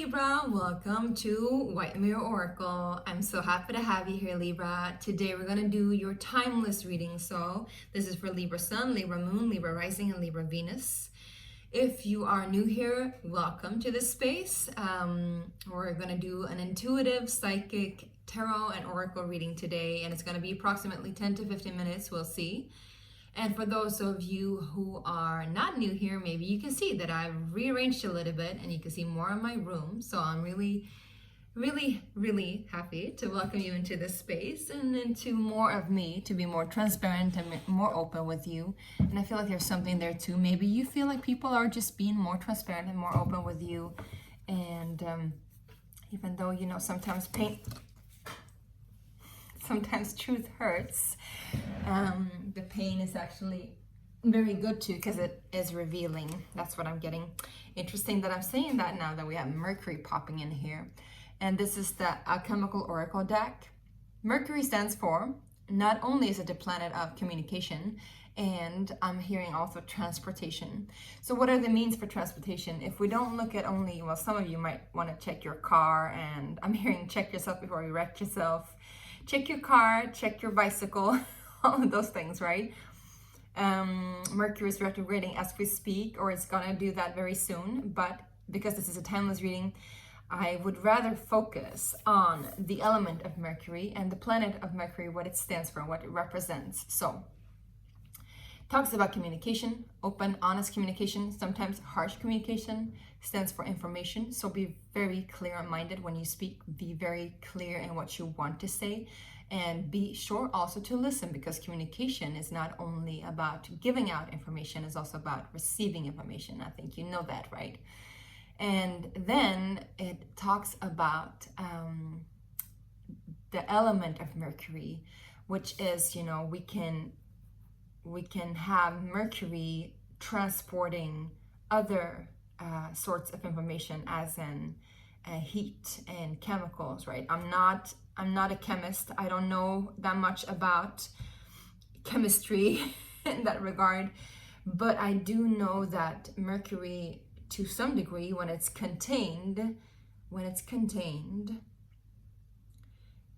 Libra, welcome to White Mirror Oracle. I'm so happy to have you here, Libra. Today we're going to do your timeless reading. So this is for Libra Sun, Libra Moon, Libra Rising, and Libra Venus. If you are new here, welcome to this space. We're going to do an intuitive, psychic, tarot, and oracle reading today, and it's going to be approximately 10 to 15 minutes. We'll see. And for those of you who are not new here, maybe you can see that I've rearranged a little bit and you can see more of my room. So I'm really happy to welcome you into this space and into more of me, to be more transparent and more open with you. And I feel like there's something there too. Maybe you feel like people are just being more transparent and more open with you. And even though, sometimes truth hurts. The pain is actually very good too, because it is revealing. That's what I'm getting. Interesting that I'm saying that now that we have Mercury popping in here. And this is the Alchemical Oracle deck. Mercury stands for, not only is it the planet of communication, and I'm hearing also transportation. So what are the means for transportation? If we don't look at only, well, some of you might want to check your car, and I'm hearing check yourself before you wreck yourself. Check your car, check your bicycle, all of those things, right? Mercury is retrograding as we speak, or it's gonna do that very soon. But because this is a timeless reading, I would rather focus on the element of Mercury and the planet of Mercury, what it stands for, what it represents. So, talks about communication, open, honest communication, sometimes harsh communication, stands for information. So be very clear-minded when you speak, be very clear in what you want to say, and be sure also to listen, because communication is not only about giving out information, it's also about receiving information. I think you know that, right? And then it talks about the element of Mercury, which is, we can have Mercury transporting other sorts of information, as in heat and chemicals, right? I'm not a chemist. I don't know that much about chemistry in that regard, but I do know that Mercury, to some degree, when it's contained,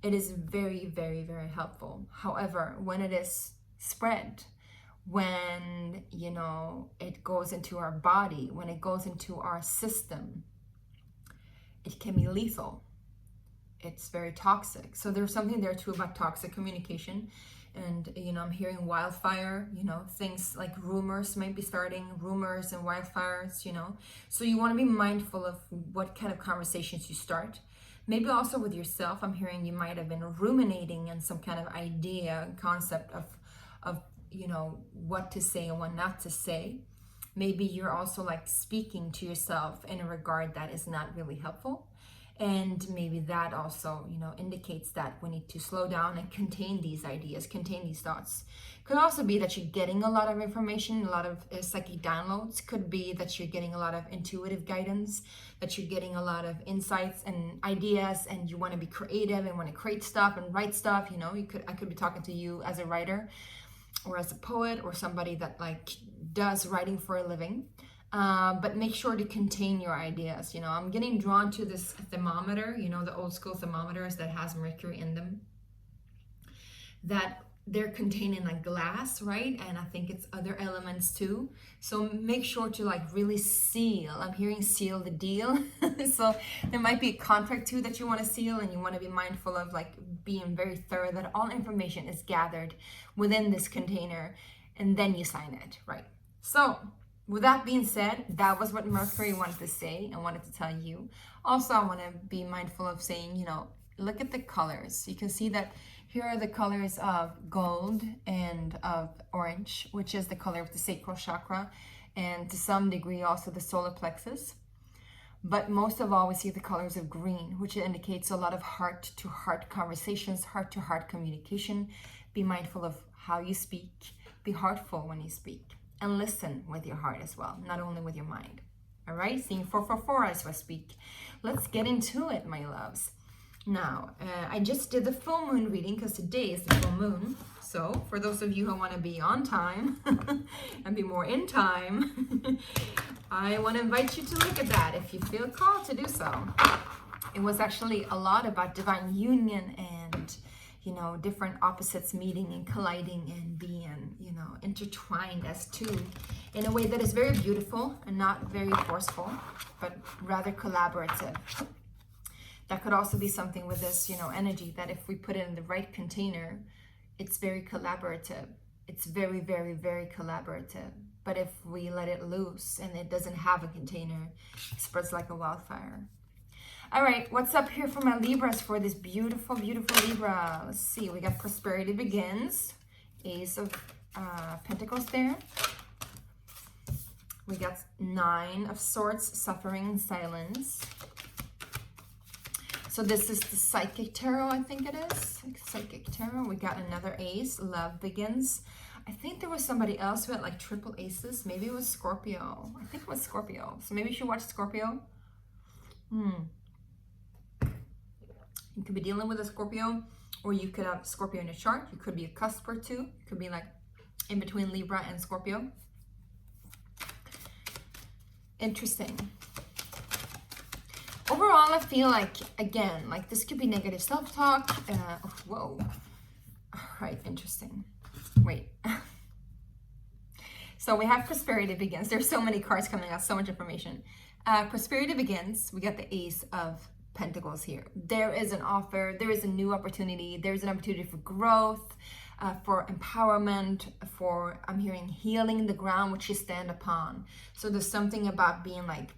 it is very, very, very helpful. However, when it is spread, when it goes into our body, when it goes into our system, it can be lethal. It's very toxic. So there's something there too about toxic communication. And I'm hearing wildfire, things like rumors might be starting, rumors and wildfires, so you want to be mindful of what kind of conversations you start. Maybe also with yourself. I'm hearing you might have been ruminating in some kind of idea, concept of what to say and what not to say. Maybe you're also like speaking to yourself in a regard that is not really helpful. And maybe that also, indicates that we need to slow down and contain these ideas, contain these thoughts. Could also be that you're getting a lot of information, a lot of psychic downloads. Could be that you're getting a lot of intuitive guidance, that you're getting a lot of insights and ideas, and you want to be creative and want to create stuff and write stuff. I could be talking to you as a writer, or as a poet, or somebody that does writing for a living. But make sure to contain your ideas. I'm getting drawn to this thermometer, the old school thermometers that has mercury in them, that they're contained in glass, right? And I think it's other elements too. So make sure to really seal. I'm hearing seal the deal. So there might be a contract too that you want to seal, and you want to be mindful of being very thorough that all information is gathered within this container, and then you sign it, right? So with that being said, that was what Mercury wanted to say and wanted to tell you. Also, I want to be mindful of saying, look at the colors. You can see that here are the colors of gold and of orange, which is the color of the sacral chakra, and to some degree also the solar plexus. But most of all, we see the colors of green, which indicates a lot of heart-to-heart conversations, heart-to-heart communication. Be mindful of how you speak. Be heartful when you speak. And listen with your heart as well, not only with your mind. All right, seeing 444 as I speak. Let's get into it, my loves. Now, I just did the full moon reading because today is the full moon. So for those of you who want to be on time and be more in time, I want to invite you to look at that if you feel called to do so. It was actually a lot about divine union and, you know, different opposites meeting and colliding and being, you know, intertwined as two in a way that is very beautiful and not very forceful, but rather collaborative. That could also be something with this, you know, energy, that if we put it in the right container, it's very collaborative. It's very, very, very collaborative. But if we let it loose and it doesn't have a container, it spreads like a wildfire. All right, what's up here for my Libras for this beautiful, beautiful Libra? Let's see, we got prosperity begins. Ace of Pentacles there. We got 9 of Swords, suffering and silence. So this is the Psychic Tarot, I think it is. Psychic Tarot. We got another ace, love begins. I think there was somebody else who had like triple aces. Maybe it was Scorpio. I think it was Scorpio. So maybe you should watch Scorpio. You could be dealing with a Scorpio, or you could have Scorpio in your chart. You could be a cusp or two. You could be like in between Libra and Scorpio. Interesting. Overall, I feel like, again, like this could be negative self-talk. Whoa. All right, interesting. Wait. So we have prosperity begins. There's so many cards coming out, so much information. Prosperity begins. We got the Ace of Pentacles here. There is an offer. There is a new opportunity. There's an opportunity for growth, for empowerment, for, I'm hearing, healing the ground which you stand upon. So there's something about being like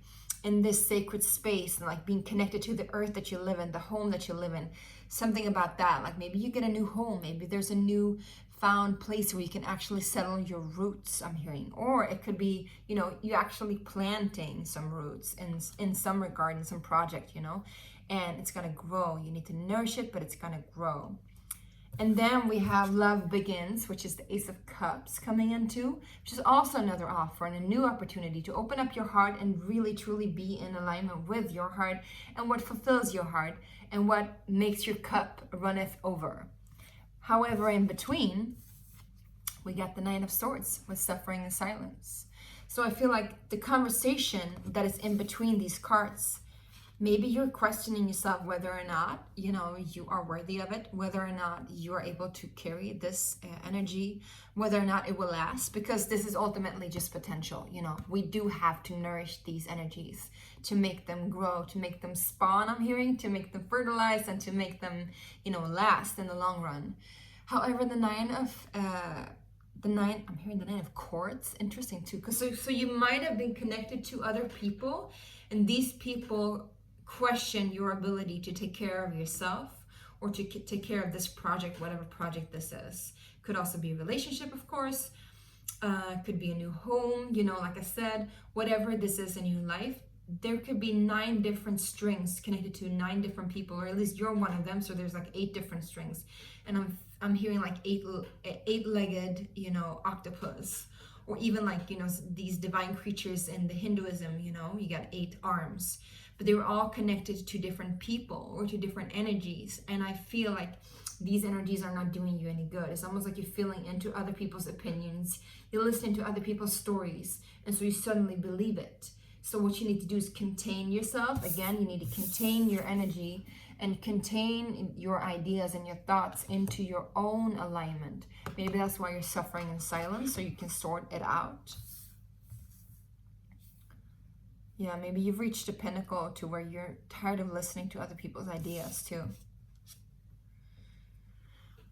in this sacred space and like being connected to the earth that you live in, the home that you live in. Something about that. Like maybe you get a new home. Maybe there's a new found place where you can actually settle your roots, I'm hearing. Or it could be, you know, you actually planting some roots in some regard, in some project, you know, and it's going to grow. You need to nourish it, but it's going to grow. And then we have love begins, which is the Ace of Cups coming into, which is also another offer and a new opportunity to open up your heart and really truly be in alignment with your heart and what fulfills your heart and what makes your cup runneth over. However, in between, we got the 9 of Swords with suffering and silence. So I feel like the conversation that is in between these cards, maybe you're questioning yourself whether or not, you know, you are worthy of it, whether or not you are able to carry this energy, whether or not it will last, because this is ultimately just potential. You know, we do have to nourish these energies to make them grow, to make them spawn, I'm hearing, to make them fertilize and to make them, you know, last in the long run. However, I'm hearing the 9 of Quartz, interesting too, because so you might have been connected to other people, and these people question your ability to take care of yourself or to take care of this project, whatever project this is. Could also be a relationship, of course. Could be a new home, you know, like I said, whatever this is in your life, there could be 9 different strings connected to 9 different people, or at least you're one of them. So there's like 8 different strings. And I'm hearing like eight-legged, you know, octopus, or even like, you know, these divine creatures in the Hinduism, you know, you got 8 arms. But they were all connected to different people or to different energies. And I feel like these energies are not doing you any good. It's almost like you're feeling into other people's opinions. You're listening to other people's stories. And so you suddenly believe it. So what you need to do is contain yourself. Again, you need to contain your energy and contain your ideas and your thoughts into your own alignment. Maybe that's why you're suffering in silence, so you can sort it out. Yeah, maybe you've reached a pinnacle to where you're tired of listening to other people's ideas too.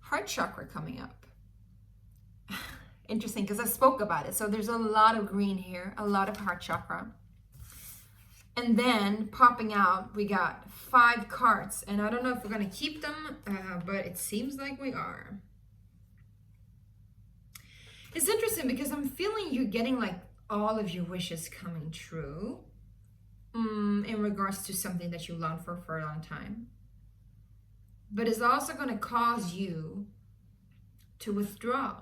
Heart chakra coming up. Interesting, because I spoke about it. So there's a lot of green here, a lot of heart chakra. And then popping out, we got 5 cards. And I don't know if we're going to keep them, but it seems like we are. It's interesting because I'm feeling you're getting like all of your wishes coming true. In regards to something that you longed for a long time. But it's also going to cause you to withdraw.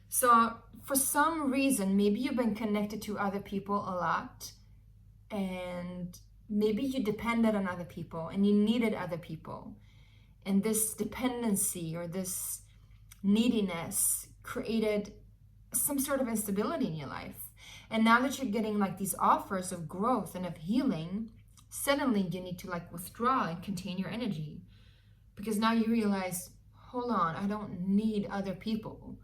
So for some reason, maybe you've been connected to other people a lot, and maybe you depended on other people and you needed other people. And this dependency or this neediness created some sort of instability in your life. And now that you're getting like these offers of growth and of healing, suddenly you need to like withdraw and contain your energy. Because now you realize, hold on, I don't need other people.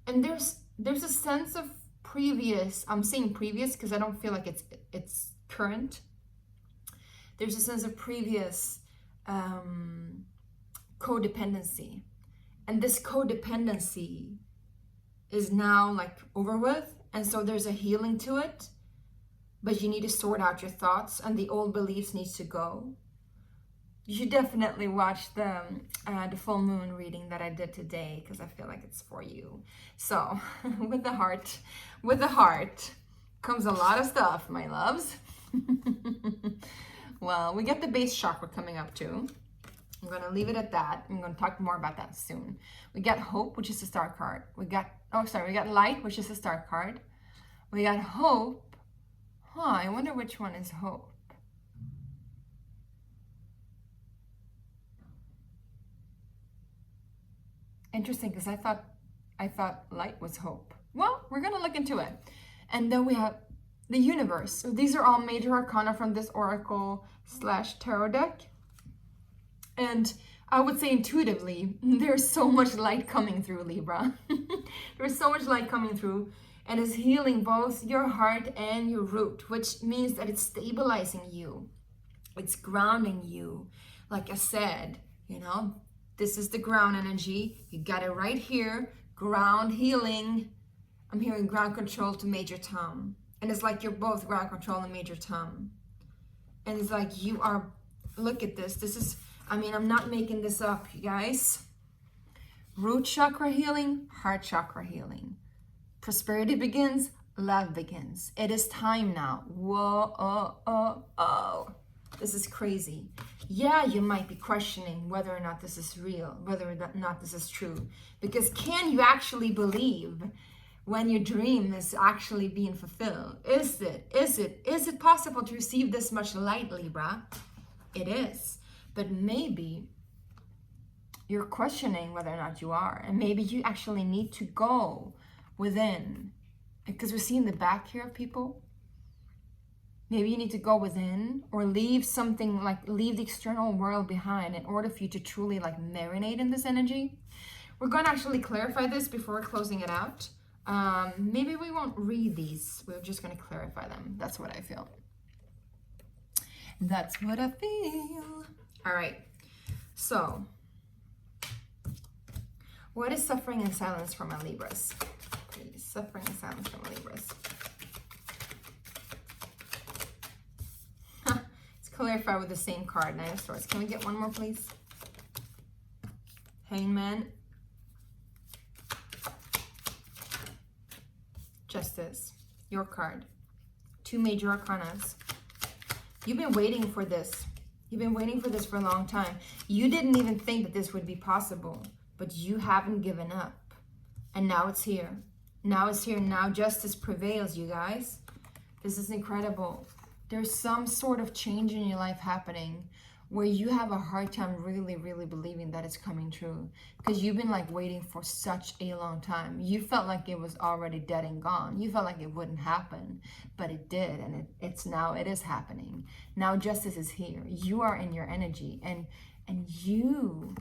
And there's a sense of previous, I'm saying previous because I don't feel like it's current. There's a sense of previous codependency. And this codependency is now like over with. And so there's a healing to it. But you need to sort out your thoughts, and the old beliefs needs to go. You should definitely watch the full moon reading that I did today, because I feel like it's for you. So with the heart comes a lot of stuff, my loves. Well, we get the base chakra coming up too. I'm going to leave it at that. I'm going to talk more about that soon. We got hope, which is the star card. We got light, which is the star card. We got hope. I wonder which one is hope. Interesting, because I thought light was hope. Well, we're gonna look into it. And then we have the universe. So these are all major arcana from this oracle / tarot deck. And I would say intuitively, there's so much light coming through, Libra. There's so much light coming through. And it's healing both your heart and your root, which means that it's stabilizing you. It's grounding you. Like I said, this is the ground energy. You got it right here. Ground healing. I'm hearing ground control to major tom. And it's like you're both ground control and major tom. And it's like you are, look at this. This is, I'm not making this up, you guys. Root chakra healing, heart chakra healing. Prosperity begins, love begins. It is time now. Whoa, this is crazy. Yeah, you might be questioning whether or not this is real, whether or not this is true. Because can you actually believe when your dream is actually being fulfilled? Is it possible to receive this much light, Libra? It is. But maybe you're questioning whether or not you are. And maybe you actually need to go within, because we're seeing the back here of people. Maybe you need to go within or leave something, like leave the external world behind in order for you to truly like marinate in this energy. We're going to actually clarify this before we're closing it out. Maybe we won't read these. We're just going to clarify them. That's what I feel. That's what I feel. All right. So, what is suffering and silence from my Libras? Please, suffering and silence from my Libras. Let's clarify with the same card, Nine of Swords. Can we get one more, please? Hangman. Justice. Your card. Two major arcanas. You've been waiting for this. You've been waiting for this for a long time. You didn't even think that this would be possible, but you haven't given up. And now it's here. Now it's here. Now justice prevails, you guys. This is incredible. There's some sort of change in your life happening where you have a hard time really, really believing that it's coming true, because you've been like waiting for such a long time. You felt like it was already dead and gone. You felt like it wouldn't happen, but it did, and it is happening. Now justice is here. You are in your energy, and you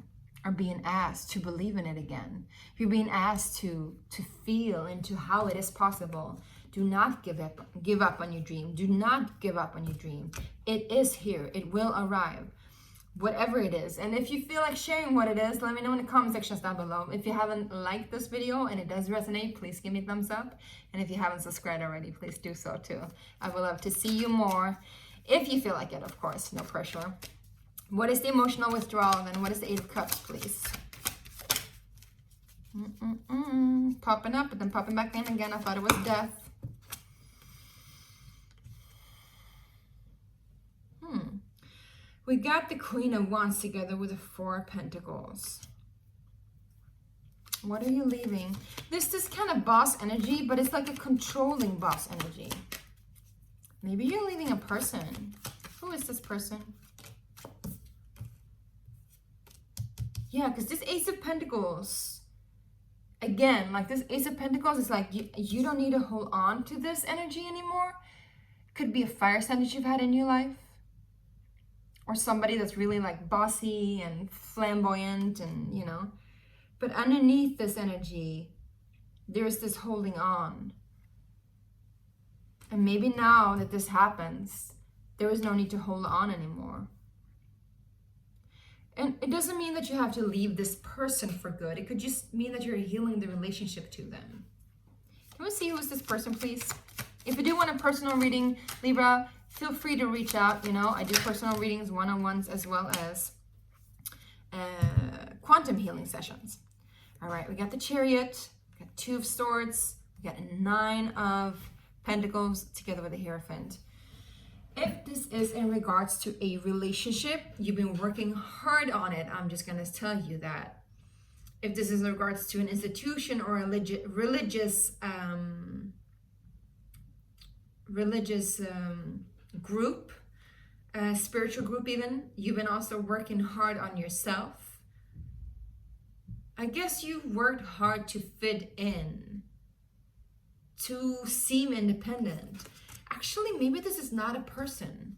are being asked to believe in it again. You're being asked to feel into how it is possible. Do not give up on your dream. Do not give up on your dream. It is here. It will arrive. Whatever it is. And if you feel like sharing what it is, let me know in the comment sections down below. If you haven't liked this video and it does resonate, please give me a thumbs up. And if you haven't subscribed already, please do so too. I would love to see you more. If you feel like it, of course, no pressure. What is the emotional withdrawal? And what is the Eight of Cups, please? Popping up, but then popping back in again. I thought it was death. We got the Queen of Wands together with the Four of Pentacles. What are you leaving? This kind of boss energy, but it's like a controlling boss energy. Maybe you're leaving a person. Who is this person? Yeah, because this Ace of Pentacles Again, like this Ace of Pentacles is like, you don't need to hold on to this energy anymore. Could be a fire sign that you've had in your life. Or somebody that's really like bossy and flamboyant and, you know. But underneath this energy, there's this holding on. And maybe now that this happens, there is no need to hold on anymore. And it doesn't mean that you have to leave this person for good. It could just mean that you're healing the relationship to them. Can we see who is this person, please? If you do want a personal reading, Libra, feel free to reach out. You know, I do personal readings, one-on-ones, as well as quantum healing sessions. All right, we got the Chariot, we got 2 of Swords, we got a 9 of Pentacles together with the Hierophant. If this is in regards to a relationship, you've been working hard on it. I'm just going to tell you that. If this is in regards to an institution or a religious group, a spiritual group even, you've been also working hard on yourself. I guess you've worked hard to fit in, to seem independent. Actually, maybe this is not a person.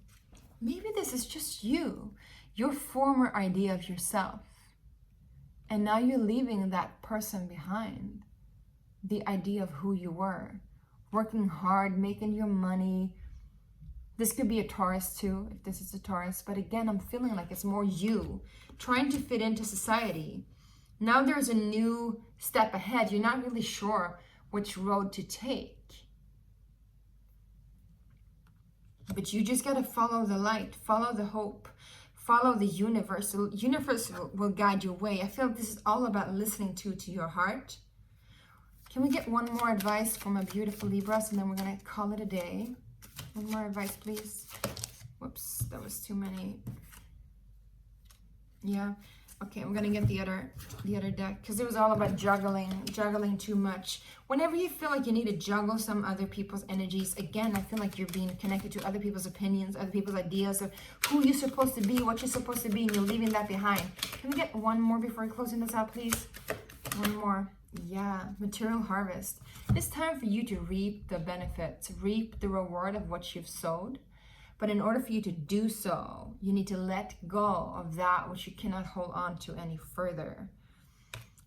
Maybe this is just you, your former idea of yourself. And now you're leaving that person behind, the idea of who you were, working hard, making your money. This could be a Taurus too, if this is a Taurus. But again, I'm feeling like it's more you, trying to fit into society. Now there's a new step ahead. You're not really sure which road to take. But you just got to follow the light, follow the hope, follow the universe. The universe will guide your way. I feel like this is all about listening to your heart. Can we get one more advice from a beautiful Libra, and then we're going to call it a day? One more advice, please. Whoops, that was too many. Yeah. Okay, we're gonna get the other deck, because it was all about juggling too much. Whenever you feel like you need to juggle some other people's energies, again, I feel like you're being connected to other people's opinions, other people's ideas of who you're supposed to be, what you're supposed to be, and you're leaving that behind. Can we get one more before closing this out, please? One more. Yeah, material harvest. It's time for you to reap the benefits, reap the reward of what you've sowed. But in order for you to do so, you need to let go of that which you cannot hold on to any further.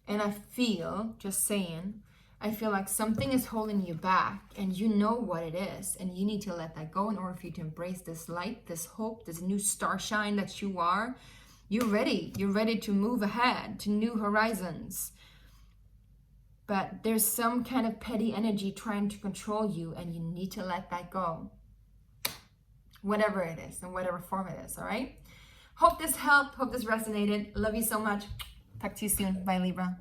And I feel, just saying, I feel like something is holding you back, and you know what it is, and you need to let that go in order for you to embrace this light, this hope, this new starshine that you are. You're ready to move ahead to new horizons. But there's some kind of petty energy trying to control you, and you need to let that go. Whatever it is, in whatever form it is, all right? Hope this helped. Hope this resonated. Love you so much. Talk to you soon. Bye, Libra.